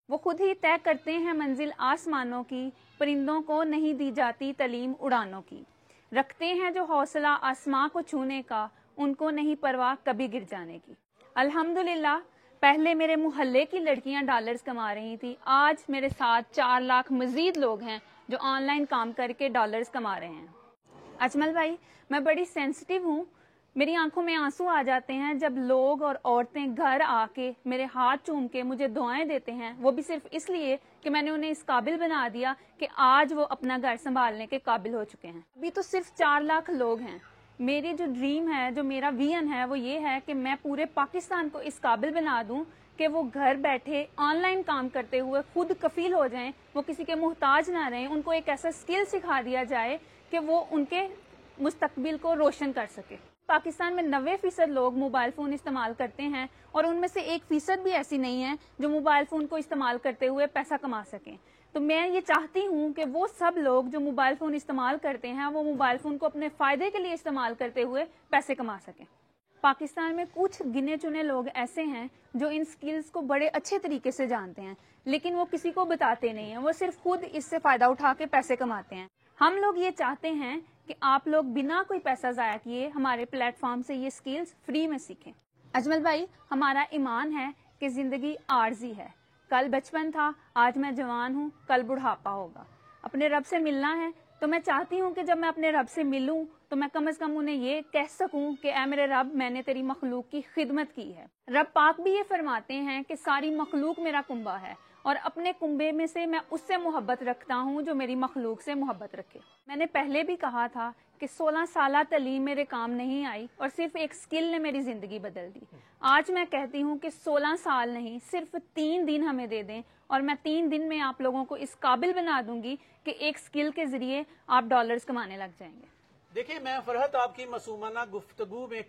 وہ خود ہی طے کرتے ہیں منزل آسمانوں کی، پرندوں کو نہیں دی جاتی تعلیم اڑانوں کی، رکھتے ہیں جو حوصلہ آسماں کو چھونے کا، ان کو نہیں پرواہ کبھی گر جانے کی۔ الحمدللہ پہلے میرے محلے کی لڑکیاں ڈالرز کما رہی تھی، آج میرے ساتھ 4 لاکھ مزید لوگ ہیں جو آن لائن کام کر کے ڈالرز کما رہے ہیں۔ اجمل بھائی، میں بڑی سینسٹیو ہوں، میری آنکھوں میں آنسو آ جاتے ہیں جب لوگ اور عورتیں گھر آ کے میرے ہاتھ چوم کے مجھے دعائیں دیتے ہیں، وہ بھی صرف اس لیے کہ میں نے انہیں اس قابل بنا دیا کہ آج وہ اپنا گھر سنبھالنے کے قابل ہو چکے ہیں۔ ابھی تو صرف 4 لاکھ لوگ ہیں۔ میری جو ڈریم ہے، جو میرا ویژن ہے، وہ یہ ہے کہ میں پورے پاکستان کو اس قابل بنا دوں کہ وہ گھر بیٹھے آن لائن کام کرتے ہوئے خود کفیل ہو جائیں، وہ کسی کے محتاج نہ رہیں، ان کو ایک ایسا اسکل سکھا دیا جائے کہ وہ ان کے مستقبل کو روشن کر سکے۔ پاکستان میں 90% لوگ موبائل فون استعمال کرتے ہیں اور ان میں سے 1% بھی ایسی نہیں ہے جو موبائل فون کو استعمال کرتے ہوئے پیسہ کما سکیں۔ تو میں یہ چاہتی ہوں کہ وہ سب لوگ جو موبائل فون استعمال کرتے ہیں، وہ موبائل فون کو اپنے فائدے کے لیے استعمال کرتے ہوئے پیسے کما سکیں۔ پاکستان میں کچھ گنے چنے لوگ ایسے ہیں جو ان سکلز کو بڑے اچھے طریقے سے جانتے ہیں، لیکن وہ کسی کو بتاتے نہیں ہیں، وہ صرف خود اس سے فائدہ اٹھا کے پیسے کماتے ہیں۔ ہم لوگ یہ چاہتے ہیں کہ آپ لوگ بنا کوئی پیسہ ضائع کیے ہمارے پلیٹ فارم سے یہ سکلز فری میں سیکھیں۔ اجمل بھائی، ہمارا ایمان ہے کہ زندگی عارضی ہے، کل بچپن تھا، آج میں جوان ہوں، کل بڑھاپا ہوگا۔ اپنے رب سے ملنا ہے تو میں چاہتی ہوں کہ جب میں اپنے رب سے ملوں تو میں کم از کم انہیں یہ کہہ سکوں کہ اے میرے رب، میں نے تیری مخلوق کی خدمت کی ہے۔ رب پاک بھی یہ فرماتے ہیں کہ ساری مخلوق میرا کنبہ ہے اور اپنے کنبے میں سے میں اس سے محبت رکھتا ہوں جو میری مخلوق سے محبت رکھے۔ میں نے پہلے بھی کہا تھا کہ 16 سالہ تعلیم میرے کام نہیں آئی اور صرف ایک سکل نے میری زندگی بدل دی۔ آج میں کہتی ہوں کہ 16 سال نہیں، صرف 3 دن ہمیں دے دیں اور میں 3 دن میں آپ لوگوں کو اس قابل بنا دوں گی کہ ایک سکل کے ذریعے آپ ڈالرز کمانے لگ جائیں گے۔ دیکھیں میں فرحت، آپ کی معصومانہ گفتگو میں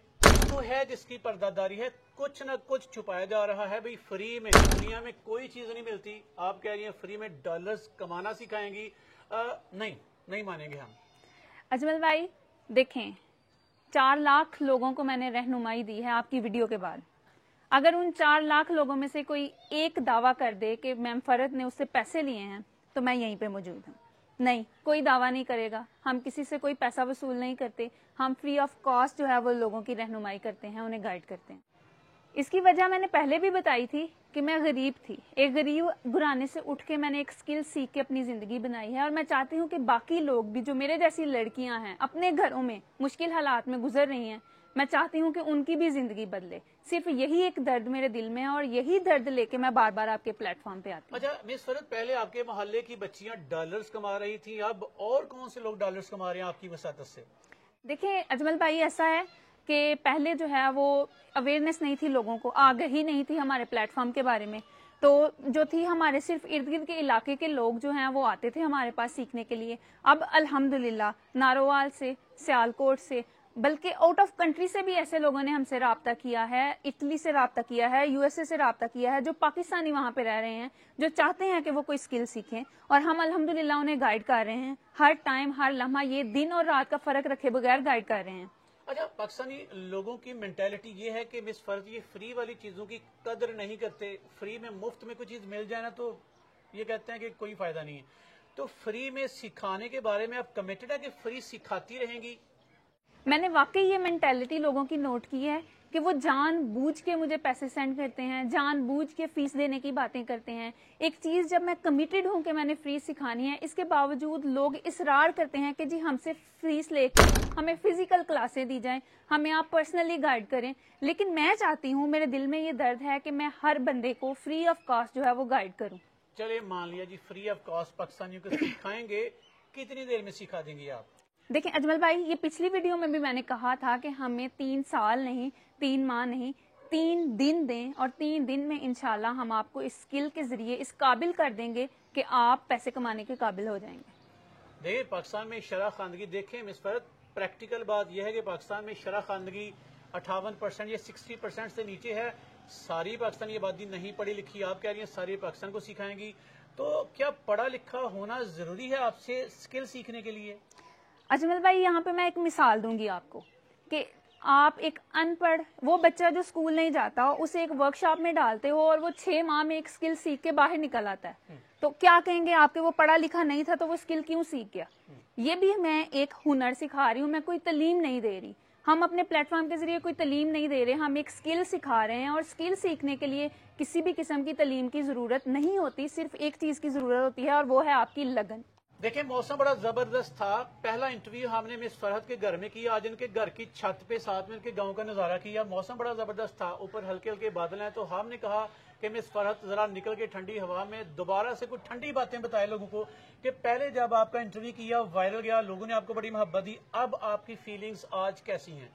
تو ہے جس کی پردہ داری ہے، کچھ نہ کچھ چھپایا جا رہا ہے۔ بھئی فری میں دنیا میں کوئی چیز نہیں ملتی، آپ کہہ رہی ہیں فری میں ڈالرز کمانا سکھائیں گی؟ نہیں مانیں گے ہم۔ اجمل بھائی دیکھیں، 4 لاکھ لوگوں کو میں نے رہنمائی دی ہے آپ کی ویڈیو کے بعد۔ اگر ان 4 لاکھ لوگوں میں سے کوئی ایک دعویٰ کر دے کہ میم فرحت نے اس سے پیسے لیے ہیں تو میں یہیں پہ موجود ہوں۔ نہیں، کوئی دعویٰ نہیں کرے گا، ہم کسی سے کوئی پیسہ وصول نہیں کرتے، ہم فری آف کاسٹ جو ہے وہ لوگوں کی رہنمائی کرتے ہیں، انہیں گائیڈ کرتے ہیں۔ اس کی وجہ میں نے پہلے بھی بتائی تھی کہ میں غریب تھی، ایک غریب گھرانے سے اٹھ کے میں نے ایک سکل سیکھ کے اپنی زندگی بنائی ہے، اور میں چاہتی ہوں کہ باقی لوگ بھی جو میرے جیسی لڑکیاں ہیں، اپنے گھروں میں مشکل حالات میں گزر رہی ہیں، میں چاہتی ہوں کہ ان کی بھی زندگی بدلے۔ صرف یہی ایک درد میرے دل میں ہے اور یہی درد لے کے میں بار بار آپ کے پلیٹ فارم پہ آتی ہوں۔ اچھا مس فرحت، پہلے آپ کے محلے کی بچیاں ڈالرز کما رہی تھیں، اب اور کون سے لوگ ڈالرز کما رہے ہیں آپ کی وساطت سے؟ دیکھیں اجمل بھائی، ایسا ہے کہ پہلے جو ہے وہ اویئرنیس نہیں تھی، لوگوں کو آگہی نہیں تھی ہمارے پلیٹ فارم کے بارے میں، تو جو تھی ہمارے صرف ارد گرد کے علاقے کے لوگ جو ہیں وہ آتے تھے ہمارے پاس سیکھنے کے لیے۔ اب الحمدللہ ناروال سے، سیالکوٹ سے، بلکہ آؤٹ آف کنٹری سے بھی ایسے لوگوں نے ہم سے رابطہ کیا ہے، اٹلی سے رابطہ کیا ہے، USA سے رابطہ کیا ہے، جو پاکستانی وہاں پہ رہ رہے ہیں، جو چاہتے ہیں کہ وہ کوئی سکل سیکھیں، اور ہم الحمدللہ انہیں گائیڈ کر رہے ہیں، ہر ٹائم ہر لمحہ، یہ دن اور رات کا فرق رکھے بغیر گائیڈ کر رہے ہیں۔ اچھا، پاکستانی لوگوں کی مینٹیلٹی یہ ہے کہ مس فرحت یہ فری والی چیزوں کی قدر نہیں کرتے، فری میں مفت میں کوئی چیز مل جائے نا تو یہ کہتے ہیں کہ کوئی فائدہ نہیں ہے۔ تو فری میں سکھانے کے بارے میں آپ کمیٹڈ ہے کہ فری سکھاتی رہیں گی؟ میں نے واقعی یہ مینٹیلٹی لوگوں کی نوٹ کی ہے کہ وہ جان بوجھ کے مجھے پیسے سینڈ کرتے ہیں، جان بوجھ کے فیس دینے کی باتیں کرتے ہیں۔ ایک چیز جب میں کمیٹڈ ہوں کہ میں نے فیس سکھانی ہے، اس کے باوجود لوگ اصرار کرتے ہیں کہ جی ہم سے فیس لے کے ہمیں فزیکل کلاسیں دی جائیں، ہمیں آپ پرسنلی گائیڈ کریں۔ لیکن میں چاہتی ہوں، میرے دل میں یہ درد ہے کہ میں ہر بندے کو فری آف کاسٹ جو ہے وہ گائیڈ کروں۔ چلے مان لیا جی فری آف کاسٹ پاکستانیوں کو سکھائیں گے، کتنی دیر میں سکھا دیں گے آپ؟ دیکھیں اجمل بھائی، یہ پچھلی ویڈیو میں بھی میں نے کہا تھا کہ ہمیں 3 سال نہیں، 3 ماہ نہیں، 3 دن دیں، اور 3 دن میں انشاءاللہ ہم آپ کو اس سکل کے ذریعے اس قابل کر دیں گے کہ آپ پیسے کمانے کے قابل ہو جائیں گے۔ دیکھیں پاکستان میں شرح خواندگی، دیکھیں مس فرحت پریکٹیکل بات یہ ہے کہ پاکستان میں شرح خواندگی 58% یا 60% سے نیچے ہے۔ ساری پاکستانی آبادی نہیں پڑھی لکھی، آپ کہہ رہی ہیں ساری پاکستان کو سکھائیں گی، تو کیا پڑھا لکھا ہونا ضروری ہے آپ سے سکل سیکھنے کے لیے؟ اجمل بھائی، یہاں پہ میں ایک مثال دوں گی آپ کو کہ آپ ایک ان پڑھ وہ بچہ جو اسکول نہیں جاتا اسے ایک ورک شاپ میں ڈالتے ہو اور وہ 6 ماہ میں ایک اسکل سیکھ کے باہر نکل آتا ہے, تو کیا کہیں گے آپ کے وہ پڑھا لکھا نہیں تھا تو وہ اسکل کیوں سیکھ گیا؟ یہ بھی میں ایک ہنر سکھا رہی ہوں, میں کوئی تعلیم نہیں دے رہی. ہم اپنے پلیٹ فارم کے ذریعے کوئی تعلیم نہیں دے رہے, ہم ایک اسکل سکھا رہے ہیں, اور اسکل سیکھنے کے لیے کسی بھی قسم کی تعلیم کی ضرورت نہیں ہوتی, صرف ایک چیز کی ضرورت ہوتی ہے اور وہ ہے آپ کی لگن. دیکھیں موسم بڑا زبردست تھا. پہلا انٹرویو ہم نے مس فرحت کے گھر میں کیا, آج ان کے گھر کی چھت پہ ساتھ میں ان کے گاؤں کا نظارہ کیا. موسم بڑا زبردست تھا, اوپر ہلکے ہلکے بادل ہیں, تو ہم نے کہا کہ مس فرحت ذرا نکل کے ٹھنڈی ہوا میں دوبارہ سے کچھ ٹھنڈی باتیں بتائے لوگوں کو, کہ پہلے جب آپ کا انٹرویو کیا وائرل گیا, لوگوں نے آپ کو بڑی محبت دی, اب آپ کی فیلنگز آج کیسی ہیں؟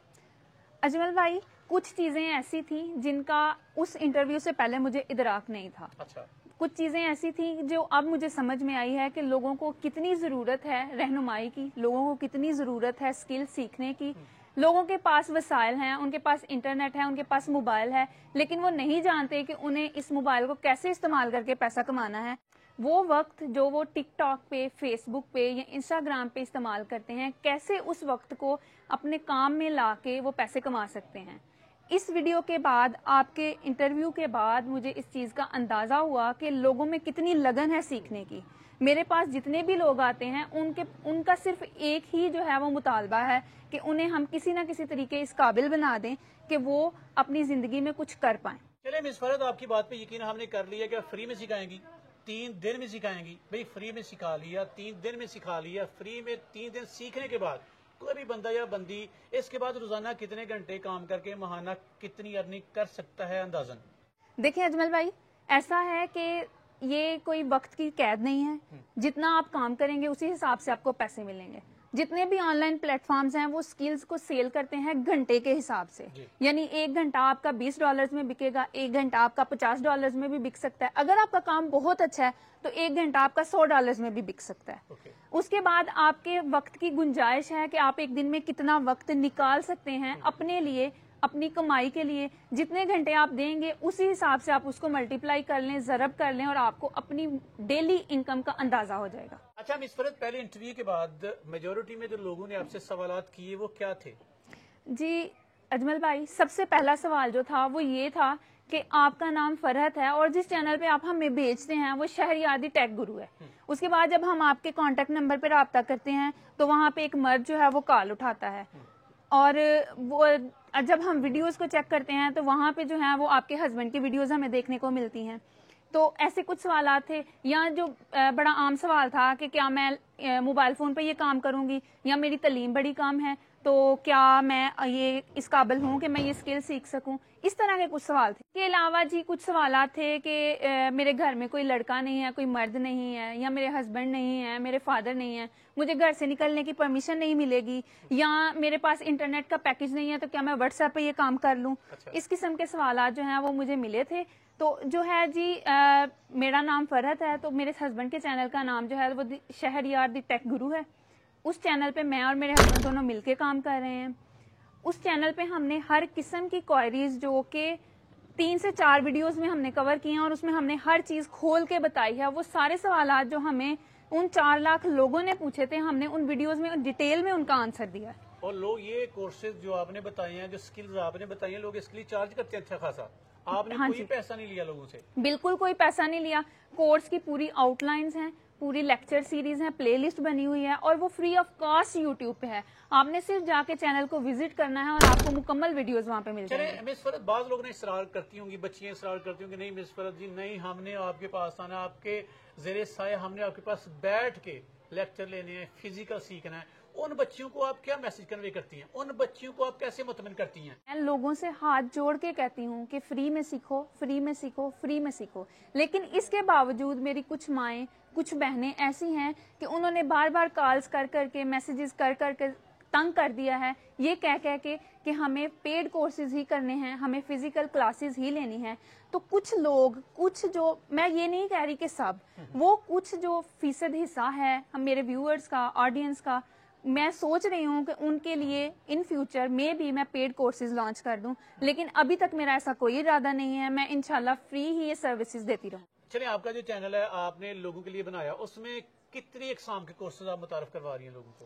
اجمل بھائی, کچھ چیزیں ایسی تھیں جن کا اس انٹرویو سے پہلے مجھے ادراک نہیں تھا. اچھا. کچھ چیزیں ایسی تھیں جو اب مجھے سمجھ میں آئی ہے کہ لوگوں کو کتنی ضرورت ہے رہنمائی کی, لوگوں کو کتنی ضرورت ہے اسکل سیکھنے کی. لوگوں کے پاس وسائل ہیں, ان کے پاس انٹرنیٹ ہے, ان کے پاس موبائل ہے, لیکن وہ نہیں جانتے کہ انہیں اس موبائل کو کیسے استعمال کر کے پیسہ کمانا ہے. وہ وقت جو وہ ٹک ٹاک پہ, فیس بک پہ یا انسٹاگرام پہ استعمال کرتے ہیں, کیسے اس وقت کو اپنے کام میں لا کے وہ پیسے کما سکتے ہیں. اس ویڈیو کے بعد, آپ کے انٹرویو کے بعد مجھے اس چیز کا اندازہ ہوا کہ لوگوں میں کتنی لگن ہے سیکھنے کی. میرے پاس جتنے بھی لوگ آتے ہیں ان کا صرف ایک ہی جو ہے وہ مطالبہ ہے کہ انہیں ہم کسی نہ کسی طریقے اس قابل بنا دیں کہ وہ اپنی زندگی میں کچھ کر پائیں. چلے مس فرحت, آپ کی بات پہ یقین ہم نے کر لیا کہ فری میں سکھائیں گی, 3 دن میں سکھائیں گی. بھئی فری میں سکھا لیا, 3 دن میں سکھا لیا, فری میں 3 دن سیکھنے کے بعد کوئی بھی بندہ یا بندی اس کے بعد روزانہ کتنے گھنٹے کام کر کے ماہانہ کتنی ارننگ کر سکتا ہے اندازاً؟ دیکھیں اجمل بھائی, ایسا ہے کہ یہ کوئی وقت کی قید نہیں ہے. جتنا آپ کام کریں گے اسی حساب سے آپ کو پیسے ملیں گے. جتنے بھی آن لائن پلیٹ فارمز ہیں وہ سکلز کو سیل کرتے ہیں گھنٹے کے حساب سے, یعنی 1 گھنٹہ آپ کا $20 میں بکے گا, 1 گھنٹہ آپ کا $50 میں بھی بک سکتا ہے. اگر آپ کا کام بہت اچھا ہے تو 1 گھنٹہ آپ کا $100 میں بھی بک سکتا ہے. اس کے بعد آپ کے وقت کی گنجائش ہے کہ آپ ایک دن میں کتنا وقت نکال سکتے ہیں اپنے لیے, اپنی کمائی کے لیے. جتنے گھنٹے آپ دیں گے اسی حساب سے آپ اس کو ملٹیپلائی کر لیں, ضرب کر لیں, اور آپ کو اپنی ڈیلی انکم کا اندازہ ہو جائے گا. اچھا مس فرحت, پہلے انٹرویو کے بعد میجورٹی میں جو لوگوں نے آپ سے سوالات کیے وہ کیا تھے؟ جی اجمل بھائی, سب سے پہلا سوال جو تھا وہ یہ تھا کہ آپ کا نام فرحت ہے اور جس چینل پہ آپ ہمیں بھیجتے ہیں وہ شہریار دی ٹیک گرو ہے. اس کے بعد جب ہم آپ کے کانٹیکٹ نمبر پہ رابطہ کرتے ہیں تو وہاں پہ ایک مرد جو ہے وہ کال اٹھاتا ہے, اور وہ جب ہم ویڈیوز کو چیک کرتے ہیں تو وہاں پہ جو ہے وہ آپ کے ہسبینڈ کی ویڈیوز ہمیں دیکھنے کو ملتی ہیں. تو ایسے کچھ سوالات تھے. یا جو بڑا عام سوال تھا کہ کیا میں موبائل فون پہ یہ کام کروں گی, یا میری تعلیم بڑی کام ہے تو کیا میں یہ اس قابل ہوں کہ میں یہ اسکل سیکھ سکوں. اس طرح کے کچھ سوال تھے. اس کے علاوہ جی کچھ سوالات تھے کہ میرے گھر میں کوئی لڑکا نہیں ہے, کوئی مرد نہیں ہے, یا میرے ہسبینڈ نہیں ہے, میرے فادر نہیں ہے, مجھے گھر سے نکلنے کی پرمیشن نہیں ملے گی, یا میرے پاس انٹرنیٹ کا پیکج نہیں ہے تو کیا میں واٹس ایپ پہ یہ کام کر لوں. اس قسم کے سوالات جو ہیں وہ مجھے ملے تھے. تو جو ہے جی میرا نام فرحت ہے, تو میرے ہسبینڈ کے چینل کا نام جو ہے وہ شہریار دی ٹیک گرو ہے. اس چینل پہ میں اور میرے ہسبینڈ دونوں مل کے کام کر رہے ہیں. اس چینل پہ ہم نے ہر قسم کی کوائریز جو کہ 3 سے 4 ویڈیوز میں ہم نے کور کی ہیں, اور اس میں ہم نے ہر چیز کھول کے بتائی ہے. وہ سارے سوالات جو ہمیں ان 4 لاکھ لوگوں نے پوچھے تھے, ہم نے ان ویڈیوز میں ڈیٹیل میں ان کا آنسر دیا ہے. اور لوگ یہ کورسز جو آپ نے بتائے ہیں, جو سکلز آپ نے بتائی ہیں, لوگ اس کے لیے چارج کرتے ہیں اچھا خاصا. آپ نے کوئی پیسہ نہیں لیا لوگوں سے؟ بالکل کوئی پیسہ نہیں لیا. کورس کی پوری آؤٹ لائنز ہیں, پوری لیکچر سیریز ہیں, پلے لسٹ بنی ہوئی ہے, اور وہ فری آف کاسٹ یوٹیوب پہ ہے. آپ نے صرف جا کے چینل کو وزٹ کرنا ہے اور آپ کو مکمل ویڈیوز وہاں پہ مل جائیں گے. مس فرحت, بعض لوگ نے اصرار کرتی ہوں گی, بچیاں اصرار کرتی ہوں گی, نہیں مس فرحت جی نہیں, ہم نے آپ کے پاس آنا, آپ کے زیر سایہ ہم نے آپ کے پاس بیٹھ کے لیکچر لینے ہیں, فزیکل سیکھنا ہے. ان بچیوں کو آپ کیا میسج کنوے کرتی ہیں, ان بچیوں کو آپ کیسے مطمئن کرتی ہیں؟ میں لوگوں سے ہاتھ جوڑ کے کہتی ہوں کہ فری میں سیکھو, فری میں سیکھو, فری میں سیکھو. لیکن اس کے باوجود میری کچھ مائیں, کچھ بہنیں ایسی ہیں کہ انہوں نے بار بار کالز کر کے, میسیجز کر کے تنگ کر دیا ہے, یہ کہہ کے کہ ہمیں پیڈ کورسز ہی کرنے ہیں, ہمیں فزیکل کلاسز ہی لینی ہیں. تو کچھ لوگ, کچھ جو, میں یہ نہیں کہہ رہی کہ سب, وہ کچھ جو فیصد حصہ ہے ہم میرے ویورز کا, آڈینس کا, میں سوچ رہی ہوں کہ ان کے لیے ان فیوچر میں بھی میں پیڈ کورسز لانچ کر دوں. لیکن ابھی تک میرا ایسا کوئی ارادہ نہیں ہے. میں انشاءاللہ فری ہی یہ سروسز دیتی رہوں. چلیں, آپ کا جو چینل ہے آپ نے لوگوں کے لیے بنایا, اس میں کتنی اقسام کے کورسز آپ متعارف کروا رہی ہیں لوگوں کو؟